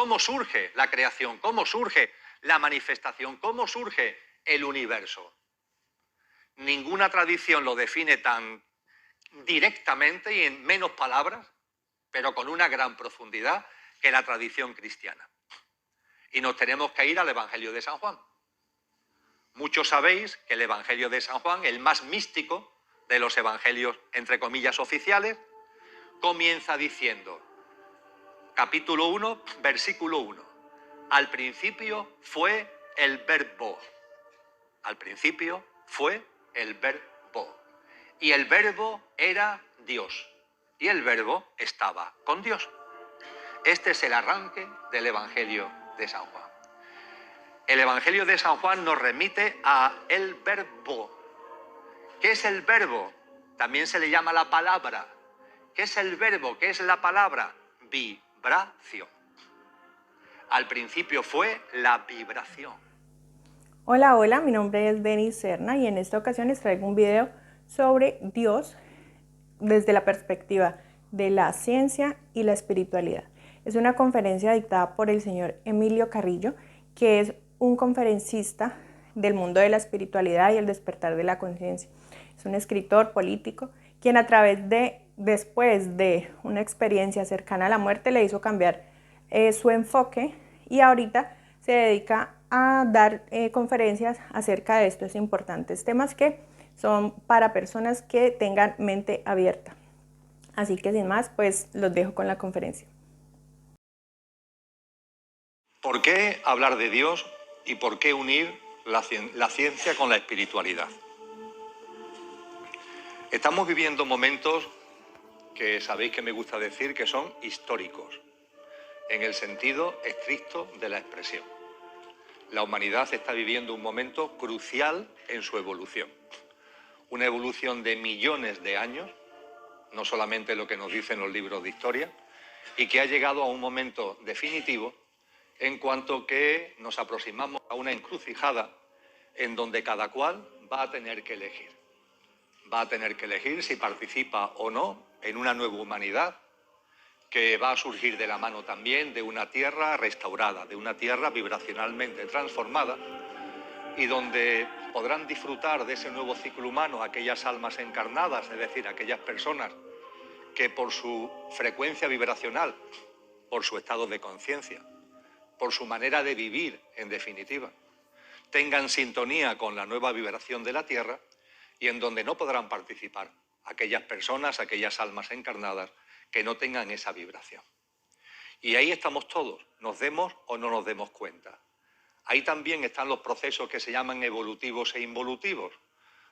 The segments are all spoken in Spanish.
¿Cómo surge la creación? ¿Cómo surge la manifestación? ¿Cómo surge el universo? Ninguna tradición lo define tan directamente y en menos palabras, pero con una gran profundidad, que la tradición cristiana. Y nos tenemos que ir al Evangelio de San Juan. Muchos sabéis que el Evangelio de San Juan, el más místico de los evangelios, entre comillas, oficiales, comienza diciendo, capítulo 1, versículo 1, al principio fue el verbo. Al principio fue el verbo. Y el verbo era Dios. Y el verbo estaba con Dios. Este es el arranque del Evangelio de San Juan. El Evangelio de San Juan nos remite a el verbo. ¿Qué es el verbo? También se le llama la palabra. ¿Qué es el verbo? ¿Qué es la palabra? Vibración. Al principio fue la vibración. Hola, hola, mi nombre es Denis Serna y en esta ocasión les traigo un video sobre Dios desde la perspectiva de la ciencia y la espiritualidad. Es una conferencia dictada por el señor Emilio Carrillo, que es un conferencista del mundo de la espiritualidad y el despertar de la conciencia. Es un escritor político quien después de una experiencia cercana a la muerte le hizo cambiar su enfoque y ahorita se dedica a dar conferencias acerca de estos importantes temas que son para personas que tengan mente abierta. Así que sin más, pues los dejo con la conferencia. ¿Por qué hablar de Dios y por qué unir la ciencia con la espiritualidad? Estamos viviendo momentos que sabéis que me gusta decir que son históricos, en el sentido estricto de la expresión. La humanidad está viviendo un momento crucial en su evolución. Una evolución de millones de años, no solamente lo que nos dicen los libros de historia, y que ha llegado a un momento definitivo en cuanto que nos aproximamos a una encrucijada en donde cada cual va a tener que elegir. Va a tener que elegir si participa o no en una nueva humanidad que va a surgir de la mano también de una tierra restaurada, de una tierra vibracionalmente transformada y donde podrán disfrutar de ese nuevo ciclo humano aquellas almas encarnadas, es decir, aquellas personas que por su frecuencia vibracional, por su estado de conciencia, por su manera de vivir, en definitiva, tengan sintonía con la nueva vibración de la Tierra y en donde no podrán participar aquellas personas, aquellas almas encarnadas que no tengan esa vibración. Y ahí estamos todos, nos demos o no nos demos cuenta. Ahí también están los procesos que se llaman evolutivos e involutivos.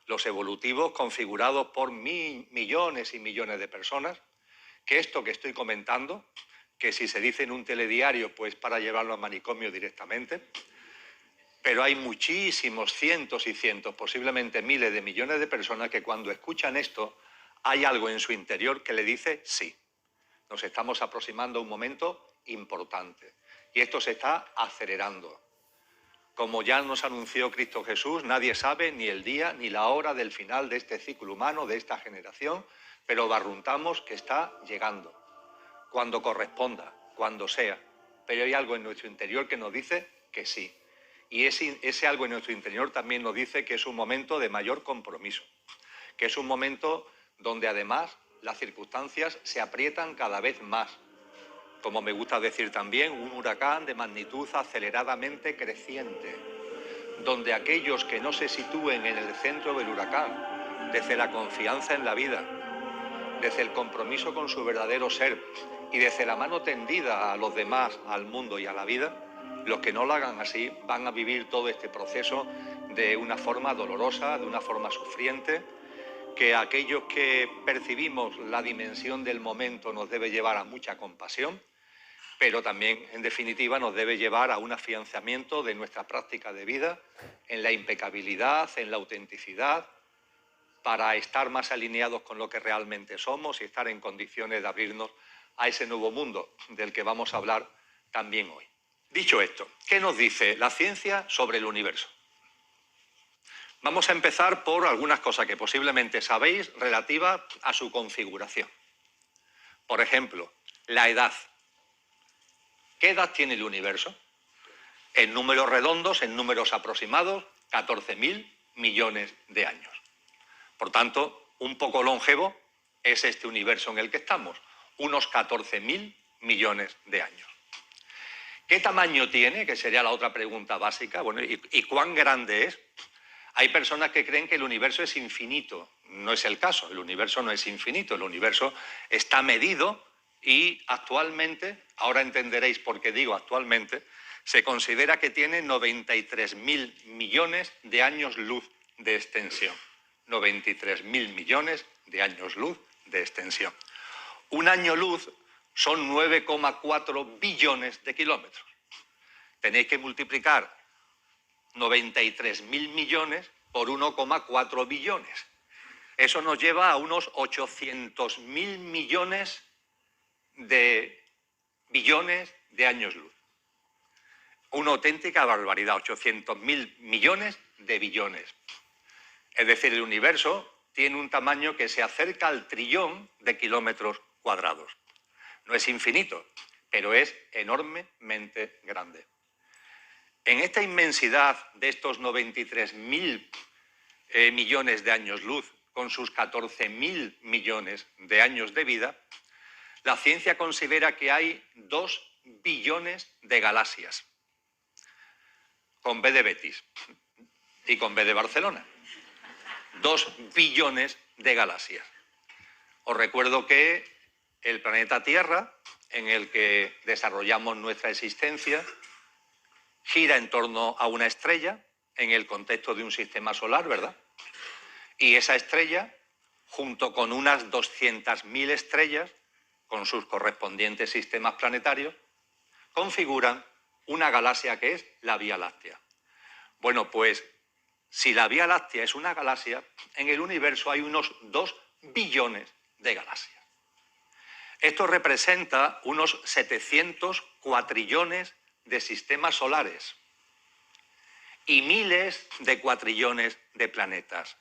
Los evolutivos configurados por millones y millones de personas, que esto que estoy comentando, que si se dice en un telediario, pues para llevarlo al manicomio directamente, pero hay muchísimos, cientos y cientos, posiblemente miles de millones de personas que cuando escuchan esto, hay algo en su interior que le dice sí. Nos estamos aproximando a un momento importante y esto se está acelerando. Como ya nos anunció Cristo Jesús, nadie sabe ni el día ni la hora del final de este ciclo humano, de esta generación, pero barruntamos que está llegando, cuando corresponda, cuando sea. Pero hay algo en nuestro interior que nos dice que sí. Y ese algo en nuestro interior también nos dice que es un momento de mayor compromiso, que es un momento donde además las circunstancias se aprietan cada vez más. Como me gusta decir también, un huracán de magnitud aceleradamente creciente, donde aquellos que no se sitúen en el centro del huracán, desde la confianza en la vida, desde el compromiso con su verdadero ser y desde la mano tendida a los demás, al mundo y a la vida, los que no lo hagan así van a vivir todo este proceso de una forma dolorosa, de una forma sufriente, que aquellos que percibimos la dimensión del momento nos debe llevar a mucha compasión, pero también, en definitiva, nos debe llevar a un afianzamiento de nuestra práctica de vida, en la impecabilidad, en la autenticidad, para estar más alineados con lo que realmente somos y estar en condiciones de abrirnos a ese nuevo mundo del que vamos a hablar también hoy. Dicho esto, ¿qué nos dice la ciencia sobre el universo? Vamos a empezar por algunas cosas que posiblemente sabéis relativas a su configuración. Por ejemplo, la edad. ¿Qué edad tiene el universo? En números redondos, en números aproximados, 14.000 millones de años. Por tanto, un poco longevo es este universo en el que estamos, unos 14.000 millones de años. ¿Qué tamaño tiene? Que sería la otra pregunta básica. Bueno, ¿y cuán grande es? Hay personas que creen que el universo es infinito. No es el caso, el universo no es infinito, el universo está medido y actualmente, ahora entenderéis por qué digo actualmente, se considera que tiene 93.000 millones de años luz de extensión. 93.000 millones de años luz de extensión. Un año luz son 9,4 billones de kilómetros. Tenéis que multiplicar 93.000 millones por 1,4 billones. Eso nos lleva a unos 800.000 millones de billones de años luz. Una auténtica barbaridad, 800.000 millones de billones. Es decir, el universo tiene un tamaño que se acerca al trillón de kilómetros cuadrados. No es infinito, pero es enormemente grande. En esta inmensidad de estos 93.000 millones de años luz, con sus 14.000 millones de años de vida, la ciencia considera que hay 2 billones de galaxias, con B de Betis y con B de Barcelona. 2 billones de galaxias. Os recuerdo que el planeta Tierra, en el que desarrollamos nuestra existencia, gira en torno a una estrella en el contexto de un sistema solar, ¿verdad? Y esa estrella, junto con unas 200.000 estrellas, con sus correspondientes sistemas planetarios, configuran una galaxia que es la Vía Láctea. Bueno, pues si la Vía Láctea es una galaxia, en el universo hay unos 2 billones de galaxias. Esto representa unos 700 cuatrillones de sistemas solares y miles de cuatrillones de planetas.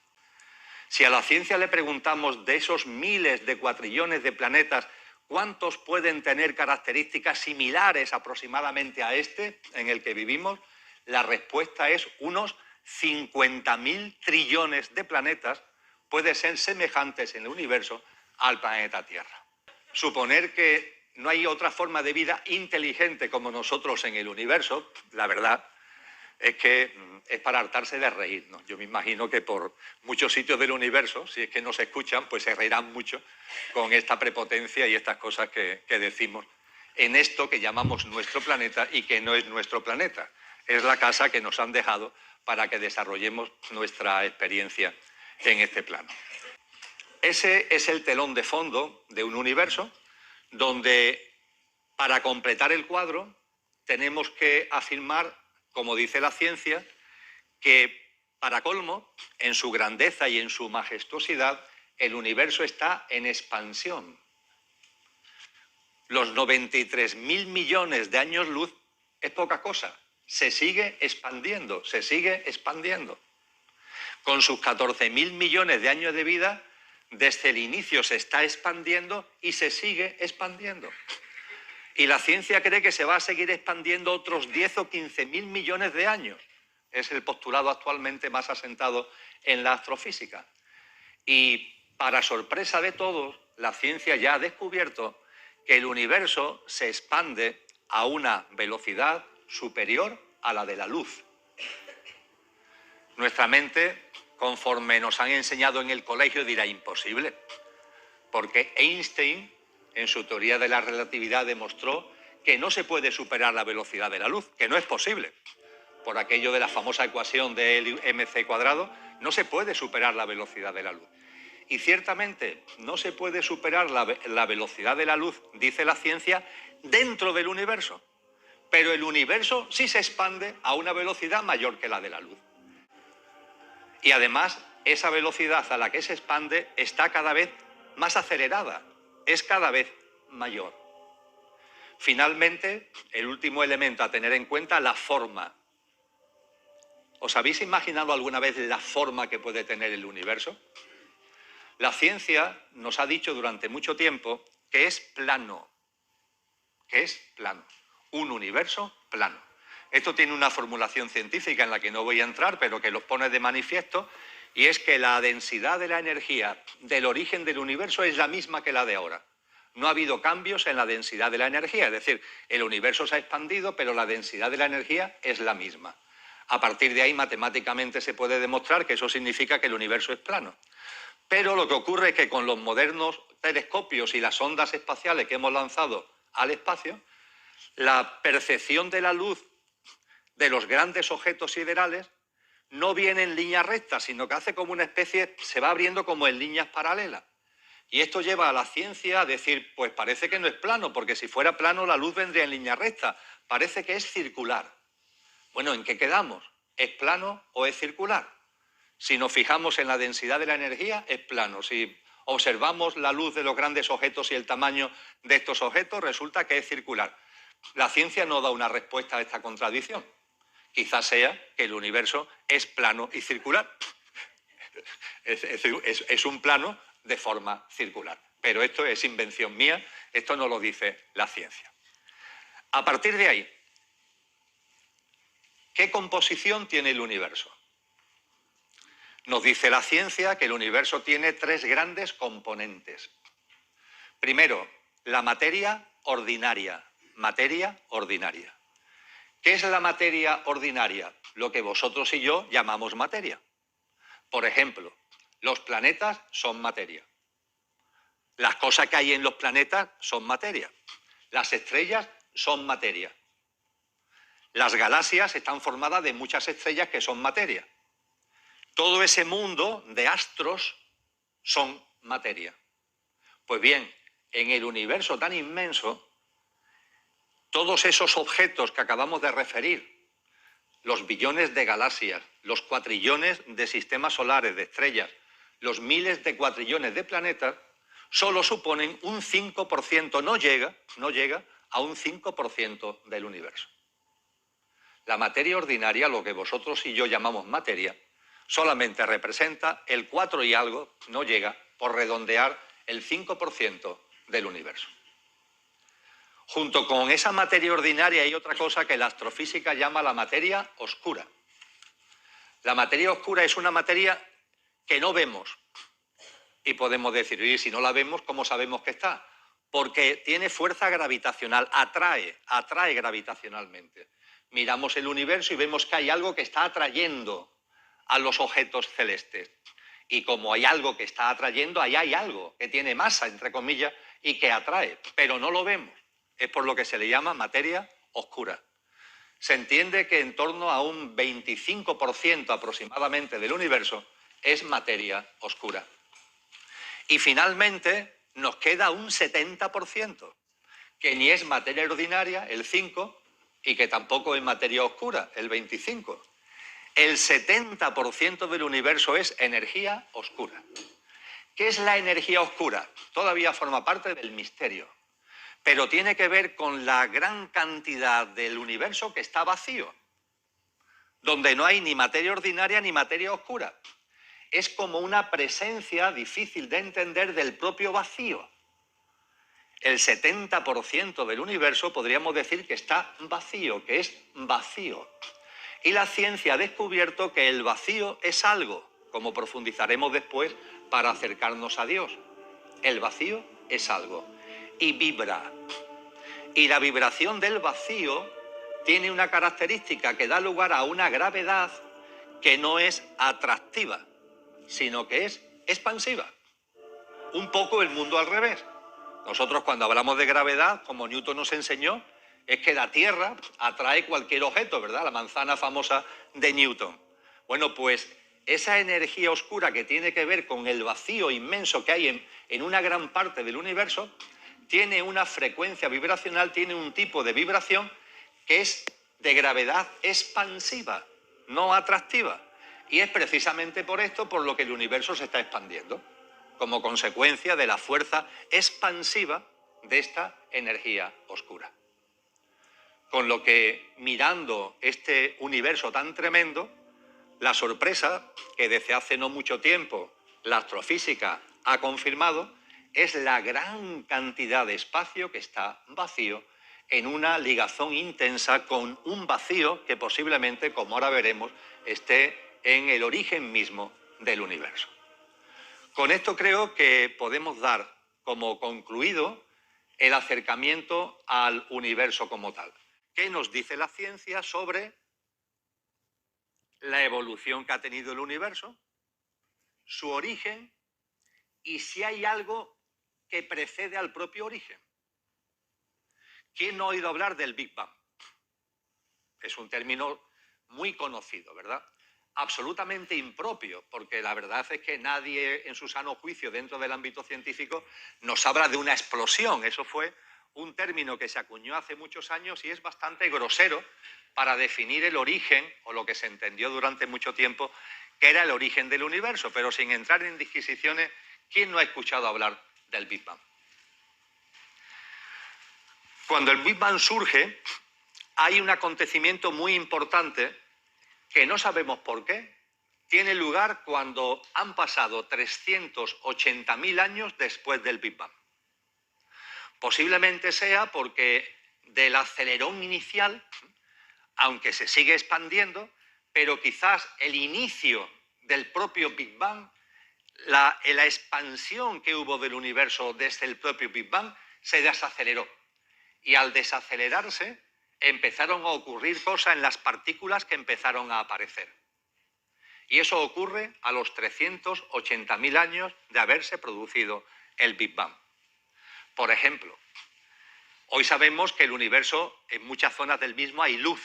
Si a la ciencia le preguntamos de esos miles de cuatrillones de planetas, ¿cuántos pueden tener características similares aproximadamente a este en el que vivimos? La respuesta es unos 50.000 trillones de planetas pueden ser semejantes en el universo al planeta Tierra. Suponer que no hay otra forma de vida inteligente como nosotros en el universo, la verdad es que es para hartarse de reír, ¿no? Yo me imagino que por muchos sitios del universo, si es que nos escuchan, pues se reirán mucho con esta prepotencia y estas cosas que decimos en esto que llamamos nuestro planeta y que no es nuestro planeta. Es la casa que nos han dejado para que desarrollemos nuestra experiencia en este plano. Ese es el telón de fondo de un universo donde, para completar el cuadro, tenemos que afirmar, como dice la ciencia, que, para colmo, en su grandeza y en su majestuosidad, el universo está en expansión. Los 93.000 millones de años luz es poca cosa. Se sigue expandiendo, se sigue expandiendo. Con sus 14.000 millones de años de vida, desde el inicio se está expandiendo y se sigue expandiendo. Y la ciencia cree que se va a seguir expandiendo otros 10 o 15.000 millones de años. Es el postulado actualmente más asentado en la astrofísica. Y, para sorpresa de todos, la ciencia ya ha descubierto que el universo se expande a una velocidad superior a la de la luz. Nuestra mente, conforme nos han enseñado en el colegio, dirá imposible, porque Einstein, en su teoría de la relatividad, demostró que no se puede superar la velocidad de la luz, que no es posible. Por aquello de la famosa ecuación de mc², no se puede superar la velocidad de la luz. Y ciertamente no se puede superar la velocidad de la luz, dice la ciencia, dentro del universo. Pero el universo sí se expande a una velocidad mayor que la de la luz. Y además, esa velocidad a la que se expande está cada vez más acelerada, es cada vez mayor. Finalmente, el último elemento a tener en cuenta, la forma. ¿Os habéis imaginado alguna vez la forma que puede tener el universo? La ciencia nos ha dicho durante mucho tiempo que es plano. Que es plano. un universo plano. Esto tiene una formulación científica en la que no voy a entrar, pero que los pone de manifiesto, y es que la densidad de la energía del origen del universo es la misma que la de ahora. No ha habido cambios en la densidad de la energía, es decir, el universo se ha expandido, pero la densidad de la energía es la misma. A partir de ahí, matemáticamente se puede demostrar que eso significa que el universo es plano. Pero lo que ocurre es que con los modernos telescopios y las ondas espaciales que hemos lanzado al espacio, la percepción de la luz de los grandes objetos siderales no viene en línea recta, sino que hace como una especie, se va abriendo como en líneas paralelas. Y esto lleva a la ciencia a decir, pues parece que no es plano, porque si fuera plano la luz vendría en línea recta. Parece que es circular. Bueno, ¿en qué quedamos? ¿Es plano o es circular? Si nos fijamos en la densidad de la energía, es plano. Si observamos la luz de los grandes objetos y el tamaño de estos objetos, resulta que es circular. La ciencia no da una respuesta a esta contradicción. Quizás sea que el universo es plano y circular. Es un plano de forma circular. Pero esto es invención mía, esto no lo dice la ciencia. A partir de ahí, ¿qué composición tiene el universo? Nos dice la ciencia que el universo tiene tres grandes componentes. Primero, la materia ordinaria. Materia ordinaria. ¿Qué es la materia ordinaria? Lo que vosotros y yo llamamos materia. Por ejemplo, los planetas son materia. Las cosas que hay en los planetas son materia. Las estrellas son materia. Las galaxias están formadas de muchas estrellas que son materia. Todo ese mundo de astros son materia. Pues bien, en el universo tan inmenso, todos esos objetos que acabamos de referir, los billones de galaxias, los cuatrillones de sistemas solares, de estrellas, los miles de cuatrillones de planetas, solo suponen un 5%, no llega a un 5% del universo. La materia ordinaria, lo que vosotros y yo llamamos materia, solamente representa el 4 y algo, no llega, por redondear, el 5% del universo. Junto con esa materia ordinaria hay otra cosa que la astrofísica llama la materia oscura. La materia oscura es una materia que no vemos. Y podemos decir, y si no la vemos, ¿cómo sabemos que está? Porque tiene fuerza gravitacional, atrae gravitacionalmente. Miramos el universo y vemos que hay algo que está atrayendo a los objetos celestes. Y como hay algo que está atrayendo, ahí hay algo que tiene masa, entre comillas, y que atrae, pero no lo vemos. Es por lo que se le llama materia oscura. Se entiende que en torno a un 25% aproximadamente del universo es materia oscura. Y finalmente nos queda un 70%, que ni es materia ordinaria, el 5%, y que tampoco es materia oscura, el 25%. El 70% del universo es energía oscura. ¿Qué es la energía oscura? Todavía forma parte del misterio, pero tiene que ver con la gran cantidad del universo que está vacío, donde no hay ni materia ordinaria ni materia oscura. Es como una presencia difícil de entender del propio vacío. El 70% del universo podríamos decir que está vacío, que es vacío. Y la ciencia ha descubierto que el vacío es algo, como profundizaremos después para acercarnos a Dios. El vacío es algo y vibra. Y la vibración del vacío tiene una característica que da lugar a una gravedad que no es atractiva, sino que es expansiva. Un poco el mundo al revés. Nosotros cuando hablamos de gravedad, como Newton nos enseñó, es que la Tierra atrae cualquier objeto, ¿verdad? La manzana famosa de Newton. Bueno, pues esa energía oscura que tiene que ver con el vacío inmenso que hay en una gran parte del universo, tiene una frecuencia vibracional, tiene un tipo de vibración que es de gravedad expansiva, no atractiva. Y es precisamente por esto por lo que el universo se está expandiendo, como consecuencia de la fuerza expansiva de esta energía oscura. Con lo que, mirando este universo tan tremendo, la sorpresa que desde hace no mucho tiempo la astrofísica ha confirmado es la gran cantidad de espacio que está vacío en una ligazón intensa con un vacío que posiblemente, como ahora veremos, esté en el origen mismo del universo. Con esto creo que podemos dar como concluido el acercamiento al universo como tal. ¿Qué nos dice la ciencia sobre la evolución que ha tenido el universo, su origen y si hay algo que precede al propio origen? ¿Quién no ha oído hablar del Big Bang? Es un término muy conocido, ¿verdad? Absolutamente impropio, porque la verdad es que nadie en su sano juicio dentro del ámbito científico nos habla de una explosión. Eso fue un término que se acuñó hace muchos años y es bastante grosero para definir el origen, o lo que se entendió durante mucho tiempo, que era el origen del universo. Pero sin entrar en disquisiciones, ¿quién no ha escuchado hablar del Big Bang? Cuando el Big Bang surge, hay un acontecimiento muy importante que no sabemos por qué. Tiene lugar cuando han pasado 380.000 años después del Big Bang. Posiblemente sea porque del acelerón inicial, aunque se sigue expandiendo, pero quizás el inicio del propio Big Bang, la expansión que hubo del universo desde el propio Big Bang, se desaceleró. Y al desacelerarse, empezaron a ocurrir cosas en las partículas que empezaron a aparecer. Y eso ocurre a los 380.000 años de haberse producido el Big Bang. Por ejemplo, hoy sabemos que el universo, en muchas zonas del mismo hay luz.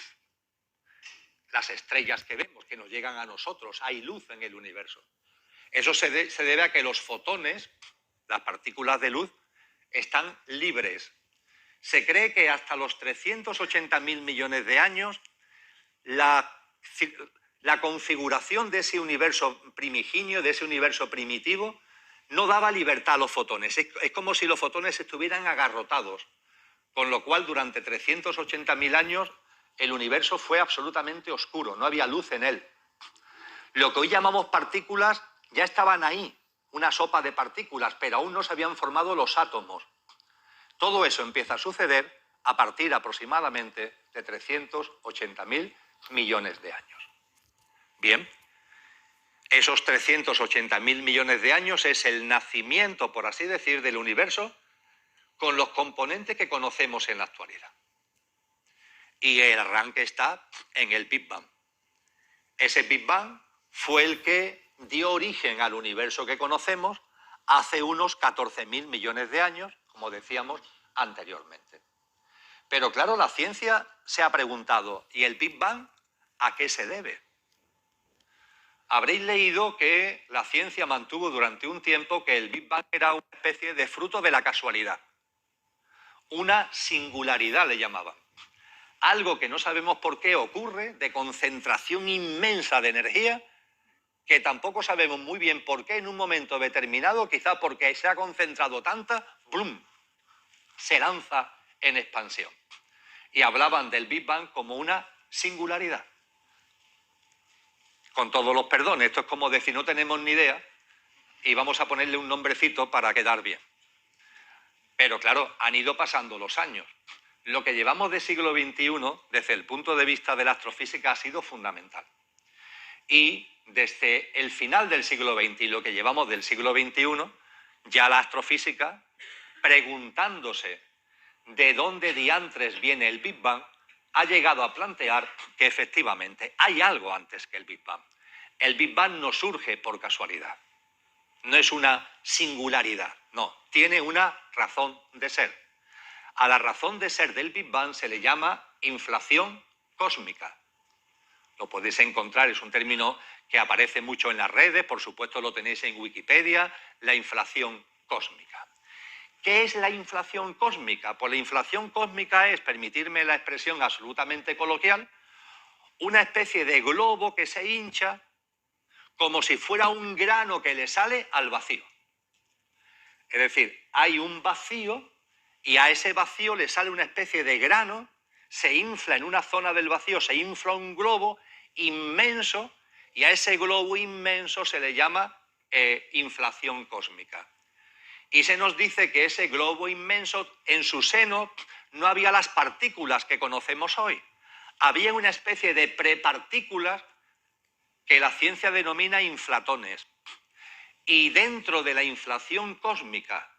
Las estrellas que vemos, que nos llegan a nosotros, hay luz en el universo. Eso se debe a que los fotones, las partículas de luz, están libres. Se cree que hasta los 380.000 millones de años la configuración de ese universo primigenio, de ese universo primitivo, no daba libertad a los fotones. Es como si los fotones estuvieran agarrotados, con lo cual durante 380.000 años el universo fue absolutamente oscuro, no había luz en él. Lo que hoy llamamos partículas ya estaban ahí, una sopa de partículas, pero aún no se habían formado los átomos. Todo eso empieza a suceder a partir aproximadamente de 380.000 millones de años. Bien, esos 380.000 millones de años es el nacimiento, por así decir, del universo con los componentes que conocemos en la actualidad. Y el arranque está en el Big Bang. Ese Big Bang fue el que dio origen al universo que conocemos hace unos 14.000 millones de años, como decíamos anteriormente. Pero claro, la ciencia se ha preguntado, ¿y el Big Bang a qué se debe? Habréis leído que la ciencia mantuvo durante un tiempo que el Big Bang era una especie de fruto de la casualidad. Una singularidad le llamaban. Algo que no sabemos por qué ocurre, de concentración inmensa de energía, que tampoco sabemos muy bien por qué en un momento determinado, quizá porque se ha concentrado tanta, ¡blum!, se lanza en expansión. Y hablaban del Big Bang como una singularidad. Con todos los perdones, esto es como decir, no tenemos ni idea y vamos a ponerle un nombrecito para quedar bien. Pero claro, han ido pasando los años. Lo que llevamos de siglo XXI, desde el punto de vista de la astrofísica, ha sido fundamental. Y desde el final del siglo XX y lo que llevamos del siglo XXI, ya la astrofísica, preguntándose de dónde diantres viene el Big Bang, ha llegado a plantear que efectivamente hay algo antes que el Big Bang. El Big Bang no surge por casualidad. No es una singularidad, no, tiene una razón de ser. A la razón de ser del Big Bang se le llama inflación cósmica. Lo podéis encontrar, es un término que aparece mucho en las redes, por supuesto lo tenéis en Wikipedia, la inflación cósmica. ¿Qué es la inflación cósmica? Pues la inflación cósmica es, permitirme la expresión absolutamente coloquial, una especie de globo que se hincha como si fuera un grano que le sale al vacío. Es decir, hay un vacío y a ese vacío le sale una especie de grano, se infla en una zona del vacío, se infla un globo inmenso y a ese globo inmenso se le llama inflación cósmica. Y se nos dice que ese globo inmenso en su seno no había las partículas que conocemos hoy. Había una especie de prepartículas que la ciencia denomina inflatones. Y dentro de la inflación cósmica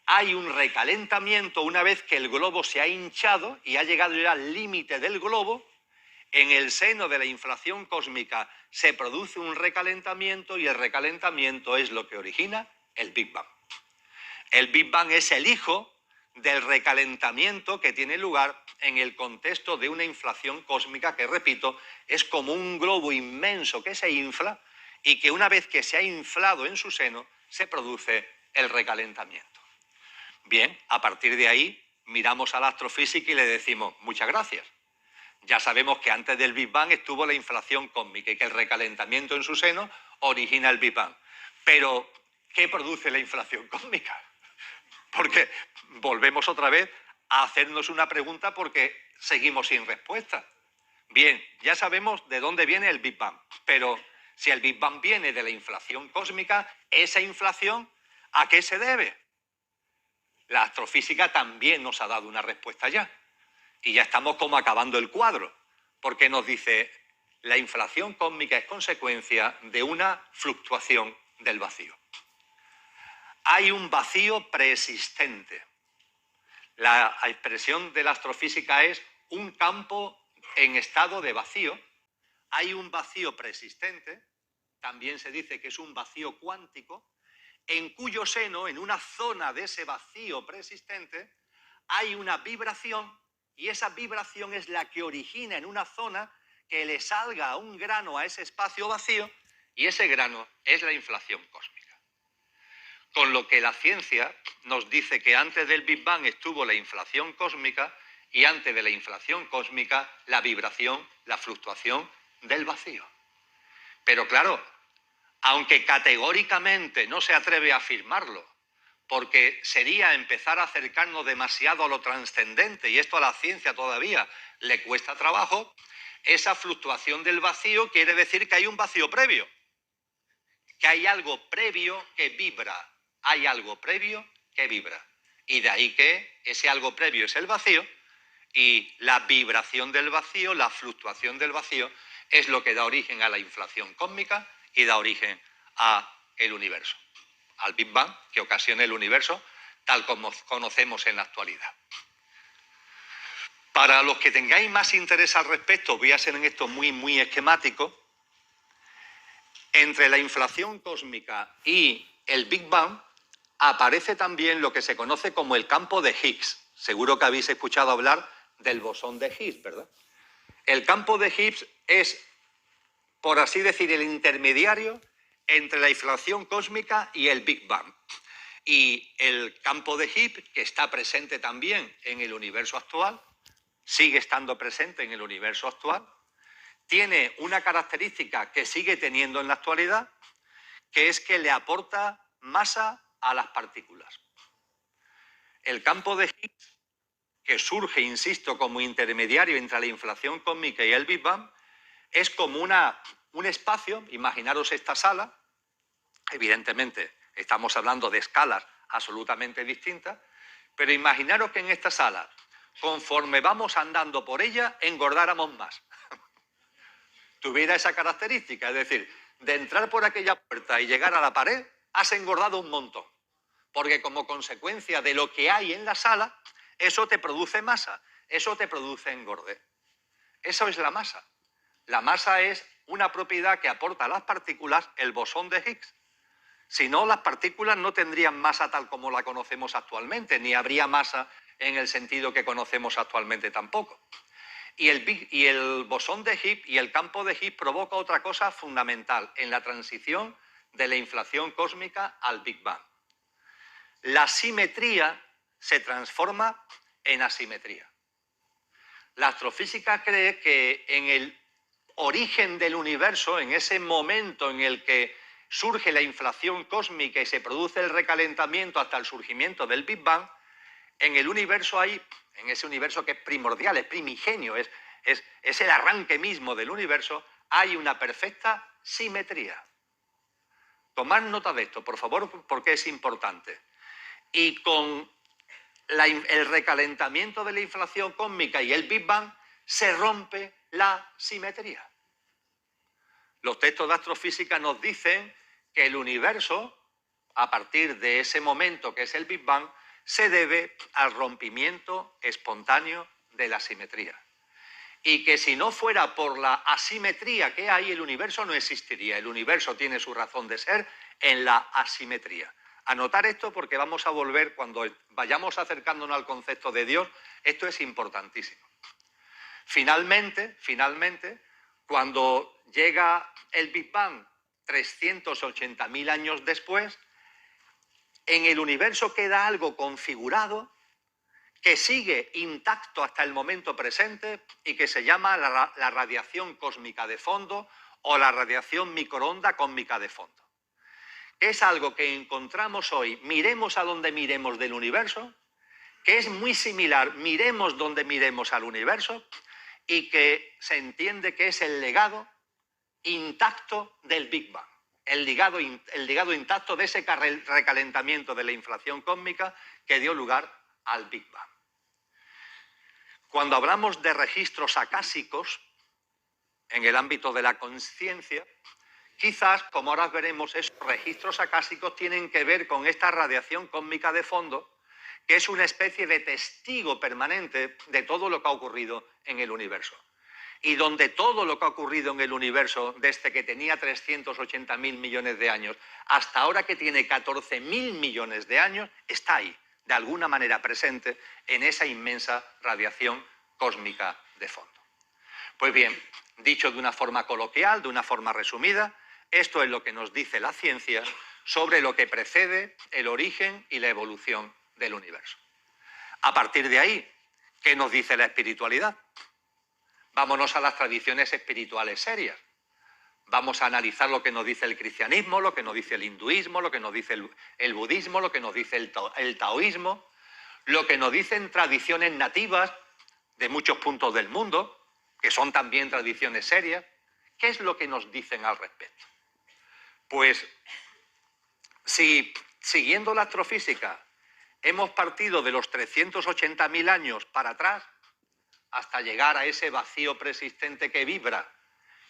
hay un recalentamiento una vez que el globo se ha hinchado y ha llegado ya al límite del globo. En el seno de la inflación cósmica se produce un recalentamiento y el recalentamiento es lo que origina el Big Bang. El Big Bang es el hijo del recalentamiento que tiene lugar en el contexto de una inflación cósmica que, repito, es como un globo inmenso que se infla y que una vez que se ha inflado en su seno se produce el recalentamiento. Bien, a partir de ahí miramos a la astrofísica y le decimos muchas gracias. Ya sabemos que antes del Big Bang estuvo la inflación cósmica y que el recalentamiento en su seno origina el Big Bang. Pero, ¿qué produce la inflación cósmica? Porque volvemos otra vez a hacernos una pregunta porque seguimos sin respuesta. Bien, ya sabemos de dónde viene el Big Bang, pero si el Big Bang viene de la inflación cósmica, ¿esa inflación a qué se debe? La astrofísica también nos ha dado una respuesta ya. Y ya estamos como acabando el cuadro, porque nos dice la inflación cósmica es consecuencia de una fluctuación del vacío. Hay un vacío preexistente. La expresión de la astrofísica es un campo en estado de vacío. Hay un vacío preexistente, también se dice que es un vacío cuántico, en cuyo seno, en una zona de ese vacío preexistente, hay una vibración y esa vibración es la que origina en una zona que le salga un grano a ese espacio vacío y ese grano es la inflación cósmica. Con lo que la ciencia nos dice que antes del Big Bang estuvo la inflación cósmica y antes de la inflación cósmica la vibración, la fluctuación del vacío. Pero claro, aunque categóricamente no se atreve a afirmarlo, porque sería empezar a acercarnos demasiado a lo trascendente y esto a la ciencia todavía le cuesta trabajo, esa fluctuación del vacío quiere decir que hay un vacío previo, que hay algo previo que vibra, hay algo previo que vibra. Y de ahí que ese algo previo es el vacío y la vibración del vacío, la fluctuación del vacío, es lo que da origen a la inflación cósmica y da origen al universo, al Big Bang, que ocasiona el universo tal como conocemos en la actualidad. Para los que tengáis más interés al respecto, voy a ser en esto muy esquemático. Entre la inflación cósmica y el Big Bang aparece también lo que se conoce como el campo de Higgs. Seguro que habéis escuchado hablar del bosón de Higgs, ¿verdad? El campo de Higgs es, por así decir, el intermediario entre la inflación cósmica y el Big Bang. Y el campo de Higgs, que está presente también en el universo actual, sigue estando presente en el universo actual, tiene una característica que sigue teniendo en la actualidad, que es que le aporta masa a las partículas. El campo de Higgs, que surge, insisto, como intermediario entre la inflación cósmica y el Big Bang, es como un espacio, imaginaros esta sala, evidentemente estamos hablando de escalas absolutamente distintas, pero imaginaros que en esta sala, conforme vamos andando por ella, engordáramos más. Tuviera esa característica, es decir, de entrar por aquella puerta y llegar a la pared, has engordado un montón, porque como consecuencia de lo que hay en la sala, eso te produce masa, eso te produce engorde. Eso es la masa. La masa es una propiedad que aporta a las partículas el bosón de Higgs. Si no, las partículas no tendrían masa tal como la conocemos actualmente, ni habría masa en el sentido que conocemos actualmente tampoco. Y el bosón de Higgs y el campo de Higgs provoca otra cosa fundamental en la transición de la inflación cósmica al Big Bang. La simetría se transforma en asimetría. La astrofísica cree que en el origen del universo, en ese momento en el que surge la inflación cósmica y se produce el recalentamiento hasta el surgimiento del Big Bang, en el universo hay, en ese universo que es primordial, es primigenio, es el arranque mismo del universo, hay una perfecta simetría. Tomad nota de esto, por favor, porque es importante. Y con el recalentamiento de la inflación cósmica y el Big Bang, se rompe la simetría. Los textos de astrofísica nos dicen que el universo, a partir de ese momento que es el Big Bang, se debe al rompimiento espontáneo de la simetría. Y que si no fuera por la asimetría que hay, el universo no existiría. El universo tiene su razón de ser en la asimetría. Anotar esto porque vamos a volver, cuando vayamos acercándonos al concepto de Dios, esto es importantísimo. Finalmente, cuando llega el Big Bang 380.000 años después, en el universo queda algo configurado que sigue intacto hasta el momento presente y que se llama la radiación cósmica de fondo o la radiación microonda cósmica de fondo. Es algo que encontramos hoy, miremos a donde miremos del universo, que es muy similar, miremos donde miremos al universo, y que se entiende que es el legado intacto del Big Bang, el legado intacto de ese recalentamiento de la inflación cósmica que dio lugar al Big Bang. Cuando hablamos de registros acásicos en el ámbito de la conciencia, quizás, como ahora veremos, esos registros acásicos tienen que ver con esta radiación cósmica de fondo, que es una especie de testigo permanente de todo lo que ha ocurrido en el universo. Y donde todo lo que ha ocurrido en el universo, desde que tenía 380.000 millones de años hasta ahora que tiene 14.000 millones de años, está ahí, de alguna manera presente en esa inmensa radiación cósmica de fondo. Pues bien, dicho de una forma coloquial, de una forma resumida, esto es lo que nos dice la ciencia sobre lo que precede el origen y la evolución del universo. A partir de ahí, ¿qué nos dice la espiritualidad? Vámonos a las tradiciones espirituales serias. Vamos a analizar lo que nos dice el cristianismo, lo que nos dice el hinduismo, lo que nos dice el budismo, lo que nos dice el taoísmo, lo que nos dicen tradiciones nativas de muchos puntos del mundo, que son también tradiciones serias. ¿Qué es lo que nos dicen al respecto? Pues, si siguiendo la astrofísica hemos partido de los 380.000 años para atrás hasta llegar a ese vacío persistente que vibra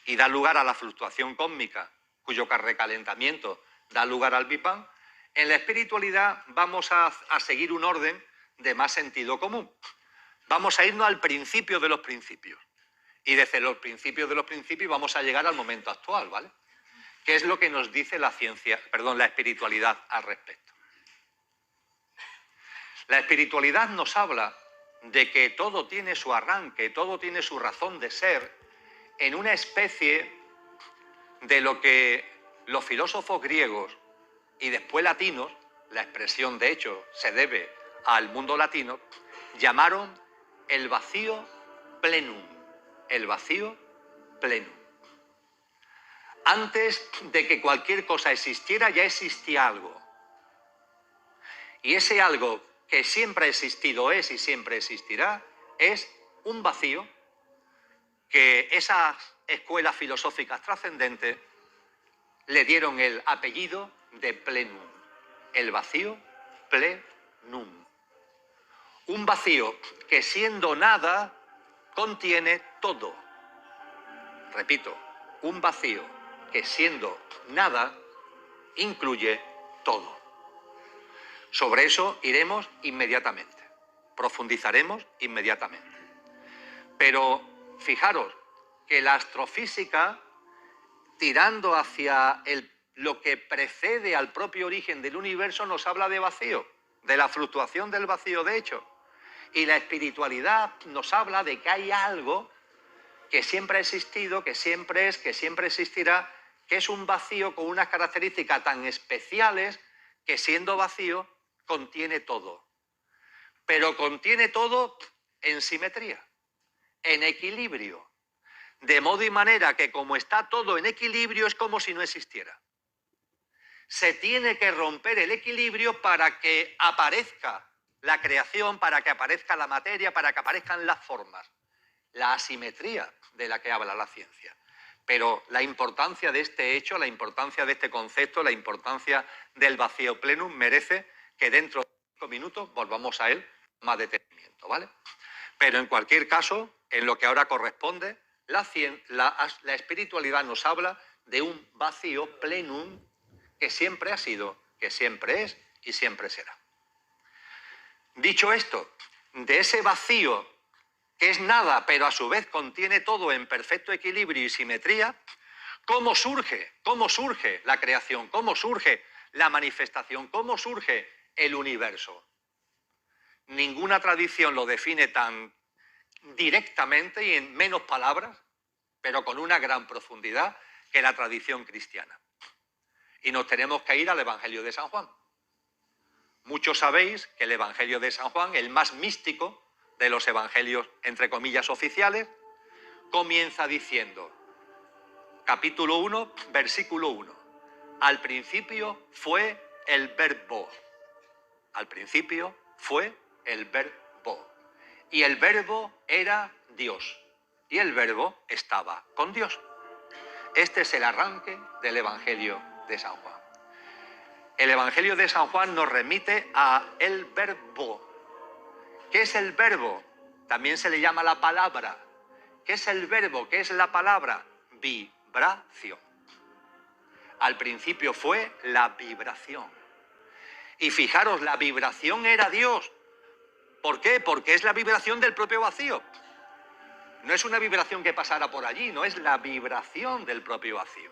y da lugar a la fluctuación cósmica, cuyo recalentamiento da lugar al Big Bang, en la espiritualidad vamos a seguir un orden de más sentido común. Vamos a irnos al principio de los principios. Y desde los principios de los principios vamos a llegar al momento actual, ¿vale? ¿Qué es lo que nos dice la espiritualidad al respecto? La espiritualidad nos habla de que todo tiene su arranque, todo tiene su razón de ser en una especie de lo que los filósofos griegos y después latinos, la expresión de hecho se debe al mundo latino, llamaron el vacío plenum. El vacío plenum. Antes de que cualquier cosa existiera, ya existía algo. Y ese algo que siempre ha existido es y siempre existirá, es un vacío que esas escuelas filosóficas trascendentes le dieron el apellido de plenum. El vacío plenum. Un vacío que siendo nada contiene todo. Repito, un vacío que siendo nada incluye todo. Sobre eso iremos inmediatamente, profundizaremos inmediatamente. Pero fijaros que la astrofísica, tirando hacia lo que precede al propio origen del universo, nos habla de vacío, de la fluctuación del vacío de hecho. Y la espiritualidad nos habla de que hay algo que siempre ha existido, que siempre es, que siempre existirá, que es un vacío con unas características tan especiales que siendo vacío contiene todo. Pero contiene todo en simetría, en equilibrio. De modo y manera que como está todo en equilibrio es como si no existiera. Se tiene que romper el equilibrio para que aparezca la creación, para que aparezca la materia, para que aparezcan las formas. La asimetría de la que habla la ciencia. Pero la importancia de este hecho, la importancia de este concepto, la importancia del vacío plenum merece que dentro de 5 minutos volvamos a él más detenimiento, ¿vale? Pero en cualquier caso, en lo que ahora corresponde, la espiritualidad nos habla de un vacío plenum que siempre ha sido, que siempre es y siempre será. Dicho esto, de ese vacío que es nada, pero a su vez contiene todo en perfecto equilibrio y simetría, ¿cómo surge la creación? ¿Cómo surge la manifestación? ¿Cómo surge el universo? Ninguna tradición lo define tan directamente y en menos palabras, pero con una gran profundidad, que la tradición cristiana. Y nos tenemos que ir al Evangelio de San Juan. Muchos sabéis que el Evangelio de San Juan, el más místico de los evangelios, entre comillas, oficiales, comienza diciendo, capítulo 1, versículo 1, al principio fue el verbo. Al principio fue el verbo. Y el verbo era Dios. Y el verbo estaba con Dios. Este es el arranque del Evangelio de San Juan. El Evangelio de San Juan nos remite a el verbo. ¿Qué es el verbo? También se le llama la palabra. ¿Qué es el verbo? ¿Qué es la palabra? Vibración. Al principio fue la vibración. Y fijaros, la vibración era Dios. ¿Por qué? Porque es la vibración del propio vacío. No es una vibración que pasara por allí, no es la vibración del propio vacío.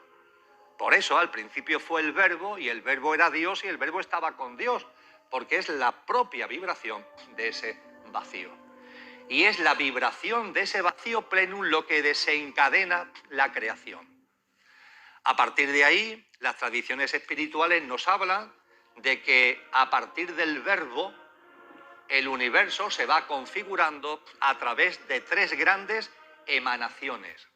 Por eso al principio fue el verbo y el verbo era Dios y el verbo estaba con Dios, porque es la propia vibración de ese vacío. Y es la vibración de ese vacío plenum lo que desencadena la creación. A partir de ahí, las tradiciones espirituales nos hablan de que a partir del verbo, el universo se va configurando a través de tres grandes emanaciones.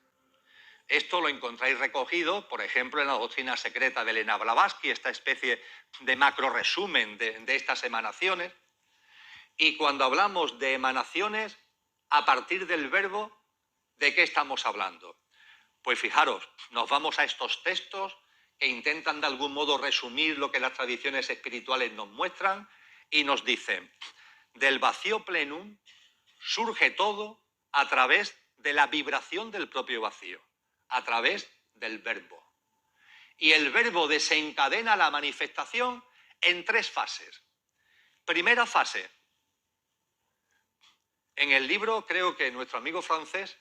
Esto lo encontráis recogido, por ejemplo, en la doctrina secreta de Elena Blavatsky, esta especie de macro resumen de estas emanaciones. Y cuando hablamos de emanaciones, a partir del verbo, ¿de qué estamos hablando? Pues fijaros, nos vamos a estos textos que intentan de algún modo resumir lo que las tradiciones espirituales nos muestran y nos dicen, del vacío plenum surge todo a través de la vibración del propio vacío, a través del verbo. Y el verbo desencadena la manifestación en tres fases. Primera fase. En el libro, creo que nuestro amigo francés,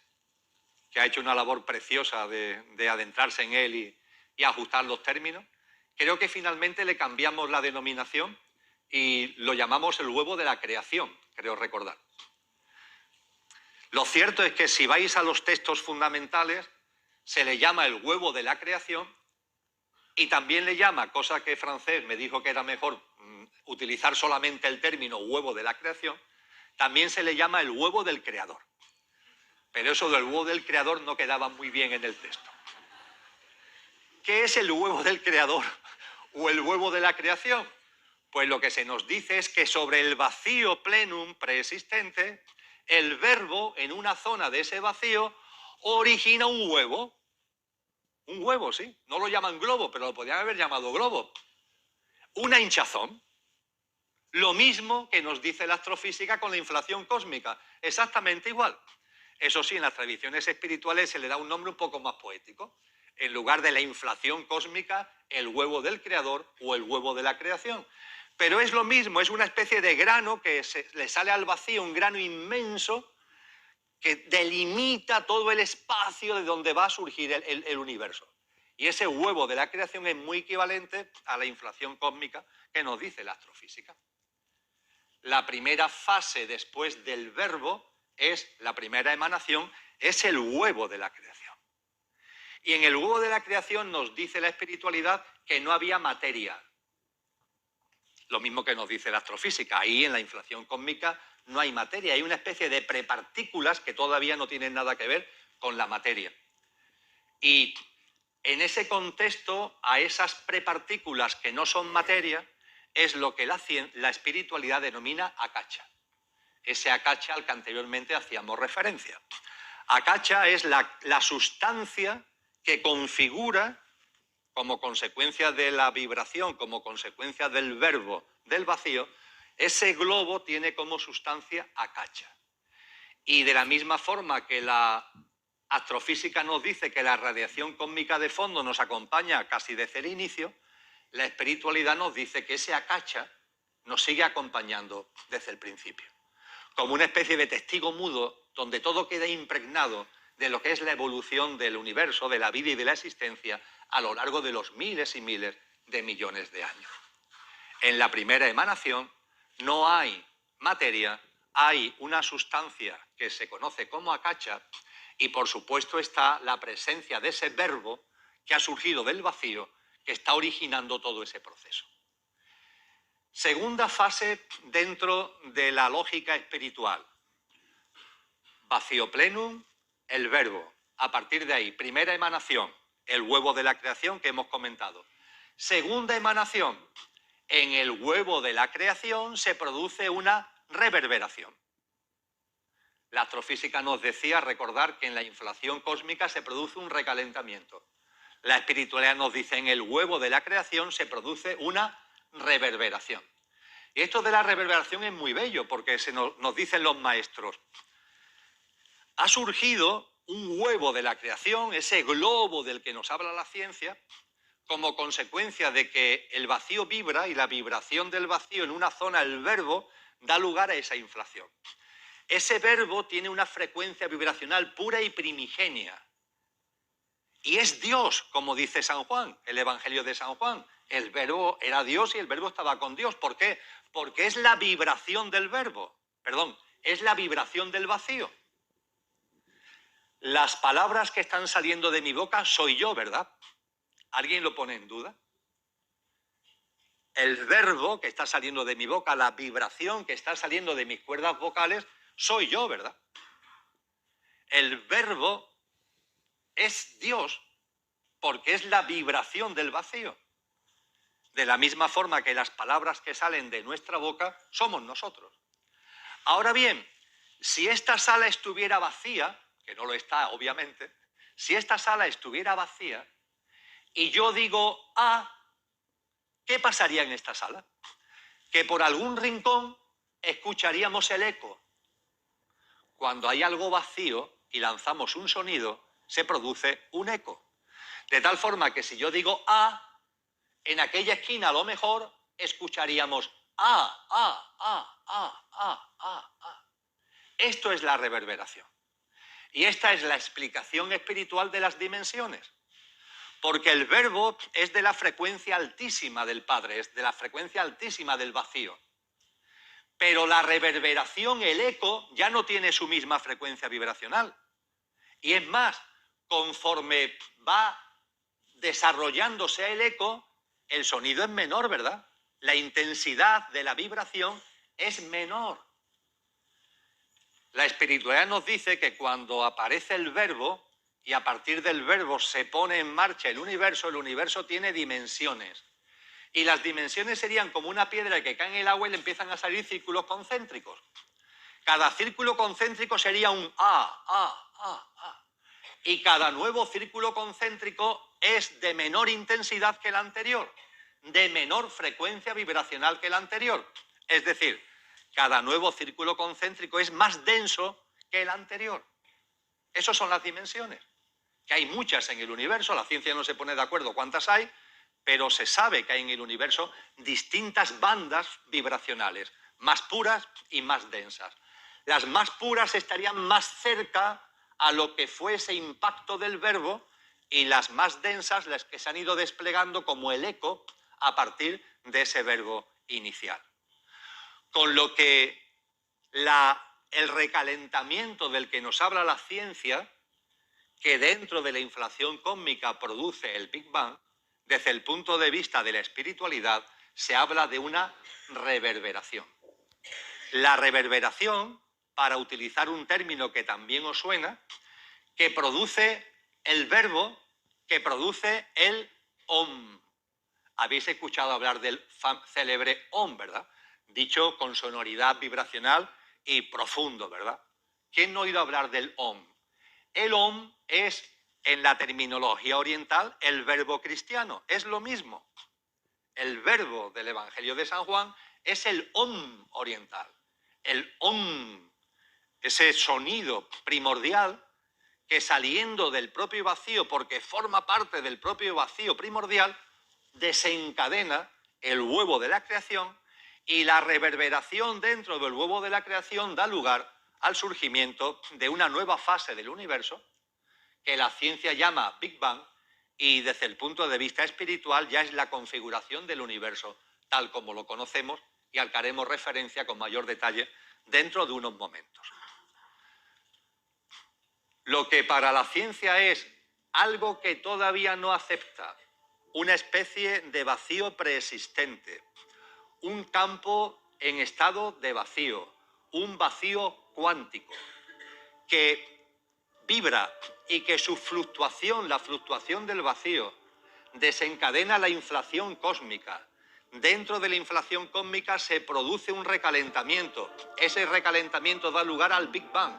que ha hecho una labor preciosa de adentrarse en él y ajustar los términos, creo que finalmente le cambiamos la denominación y lo llamamos el huevo de la creación, creo recordar. Lo cierto es que si vais a los textos fundamentales, se le llama el huevo de la creación y también le llama, cosa que francés me dijo que era mejor utilizar solamente el término huevo de la creación, también se le llama el huevo del creador. Pero eso del huevo del creador no quedaba muy bien en el texto. ¿Qué es el huevo del creador o el huevo de la creación? Pues lo que se nos dice es que sobre el vacío plenum preexistente, el verbo en una zona de ese vacío origina un huevo. Un huevo, sí. No lo llaman globo, pero lo podrían haber llamado globo. Una hinchazón. Lo mismo que nos dice la astrofísica con la inflación cósmica. Exactamente igual. Eso sí, en las tradiciones espirituales se le da un nombre un poco más poético. En lugar de la inflación cósmica, el huevo del creador o el huevo de la creación. Pero es lo mismo, es una especie de grano que le sale al vacío, un grano inmenso que delimita todo el espacio de donde va a surgir el universo. Y ese huevo de la creación es muy equivalente a la inflación cósmica que nos dice la astrofísica. La primera fase después del verbo es la primera emanación, es el huevo de la creación. Y en el huevo de la creación nos dice la espiritualidad que no había materia. Lo mismo que nos dice la astrofísica. Ahí en la inflación cósmica no hay materia, hay una especie de prepartículas que todavía no tienen nada que ver con la materia. Y en ese contexto, a esas prepartículas que no son materia, es lo que la espiritualidad denomina akacha. Ese akacha al que anteriormente hacíamos referencia. Akacha es la sustancia que configura, como consecuencia de la vibración, como consecuencia del verbo del vacío, Ese globo tiene como sustancia Akacha. Y de la misma forma que la astrofísica nos dice que la radiación cósmica de fondo nos acompaña casi desde el inicio, la espiritualidad nos dice que ese Akacha nos sigue acompañando desde el principio, como una especie de testigo mudo donde todo queda impregnado de lo que es la evolución del universo, de la vida y de la existencia a lo largo de los miles y miles de millones de años. En la primera emanación no hay materia, hay una sustancia que se conoce como Akacha y por supuesto está la presencia de ese verbo que ha surgido del vacío, que está originando todo ese proceso. Segunda fase dentro de la lógica espiritual. Vacío plenum, el verbo. A partir de ahí, primera emanación, el huevo de la creación que hemos comentado. Segunda emanación, en el huevo de la creación se produce una reverberación. La astrofísica nos decía, recordar, que en la inflación cósmica se produce un recalentamiento. La espiritualidad nos dice, en el huevo de la creación se produce una reverberación. Y esto de la reverberación es muy bello porque nos dicen los maestros. Ha surgido un huevo de la creación, ese globo del que nos habla la ciencia, como consecuencia de que el vacío vibra y la vibración del vacío en una zona, el verbo, da lugar a esa inflación. Ese verbo tiene una frecuencia vibracional pura y primigenia. Y es Dios, como dice San Juan, el Evangelio de San Juan. El verbo era Dios y el verbo estaba con Dios. ¿Por qué? Porque es la vibración del verbo. Perdón, es la vibración del vacío. Las palabras que están saliendo de mi boca soy yo, ¿verdad? ¿Alguien lo pone en duda? El verbo que está saliendo de mi boca, la vibración que está saliendo de mis cuerdas vocales, soy yo, ¿verdad? El verbo es Dios porque es la vibración del vacío. De la misma forma que las palabras que salen de nuestra boca somos nosotros. Ahora bien, si esta sala estuviera vacía, que no lo está obviamente, si esta sala estuviera vacía y yo digo A, ¿qué pasaría en esta sala? Que por algún rincón escucharíamos el eco. Cuando hay algo vacío y lanzamos un sonido, se produce un eco. De tal forma que si yo digo A, en aquella esquina a lo mejor escucharíamos A. Esto es la reverberación. Y esta es la explicación espiritual de las dimensiones. Porque el verbo es de la frecuencia altísima del Padre, es de la frecuencia altísima del vacío. Pero la reverberación, el eco, ya no tiene su misma frecuencia vibracional. Y es más, conforme va desarrollándose el eco, el sonido es menor, ¿verdad? La intensidad de la vibración es menor. La espiritualidad nos dice que cuando aparece el verbo y a partir del verbo se pone en marcha el universo tiene dimensiones. Y las dimensiones serían como una piedra que cae en el agua y le empiezan a salir círculos concéntricos. Cada círculo concéntrico sería un A. Y cada nuevo círculo concéntrico es de menor intensidad que el anterior, de menor frecuencia vibracional que el anterior. Es decir, cada nuevo círculo concéntrico es más denso que el anterior. Esas son las dimensiones, que hay muchas en el universo, la ciencia no se pone de acuerdo cuántas hay, pero se sabe que hay en el universo distintas bandas vibracionales, más puras y más densas. Las más puras estarían más cerca a lo que fue ese impacto del verbo y las más densas, las que se han ido desplegando como el eco a partir de ese verbo inicial. Con lo que el recalentamiento del que nos habla la ciencia, que dentro de la inflación cósmica produce el Big Bang, desde el punto de vista de la espiritualidad, se habla de una reverberación. La reverberación, para utilizar un término que también os suena, que produce el verbo, que produce el om. Habéis escuchado hablar del célebre om, ¿verdad? Dicho con sonoridad vibracional y profundo, ¿verdad? ¿Quién no ha oído hablar del om? El om es, en la terminología oriental, el verbo cristiano. Es lo mismo. El verbo del Evangelio de San Juan es el Om oriental. El Om, ese sonido primordial que saliendo del propio vacío, porque forma parte del propio vacío primordial, desencadena el huevo de la creación, y la reverberación dentro del huevo de la creación da lugar al surgimiento de una nueva fase del universo que la ciencia llama Big Bang, y desde el punto de vista espiritual ya es la configuración del universo tal como lo conocemos y al que haremos referencia con mayor detalle dentro de unos momentos. Lo que para la ciencia es algo que todavía no acepta, una especie de vacío preexistente, un campo en estado de vacío, un vacío cuántico, que vibra y que su fluctuación, la fluctuación del vacío, desencadena la inflación cósmica. Dentro de la inflación cósmica se produce un recalentamiento. Ese recalentamiento da lugar al Big Bang.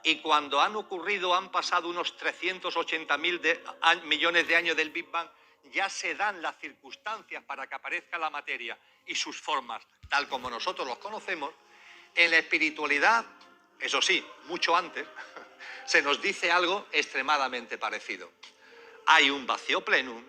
Y cuando han pasado unos 380.000 millones de años del Big Bang, ya se dan las circunstancias para que aparezca la materia y sus formas, tal como nosotros los conocemos. En la espiritualidad, eso sí, mucho antes, se nos dice algo extremadamente parecido. Hay un vacío plenum,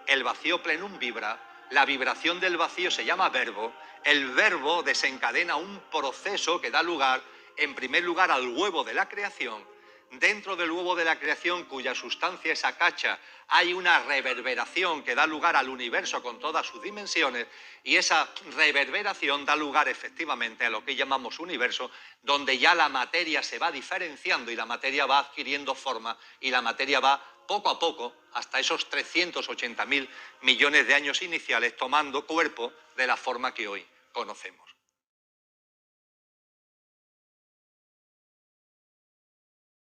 el vacío plenum vibra, la vibración del vacío se llama verbo, el verbo desencadena un proceso que da lugar, en primer lugar, al huevo de la creación. Dentro del huevo de la creación, cuya sustancia es acacha, hay una reverberación que da lugar al universo con todas sus dimensiones, y esa reverberación da lugar efectivamente a lo que llamamos universo, donde ya la materia se va diferenciando y la materia va adquiriendo forma y la materia va poco a poco, hasta esos 380.000 millones de años iniciales, tomando cuerpo de la forma que hoy conocemos.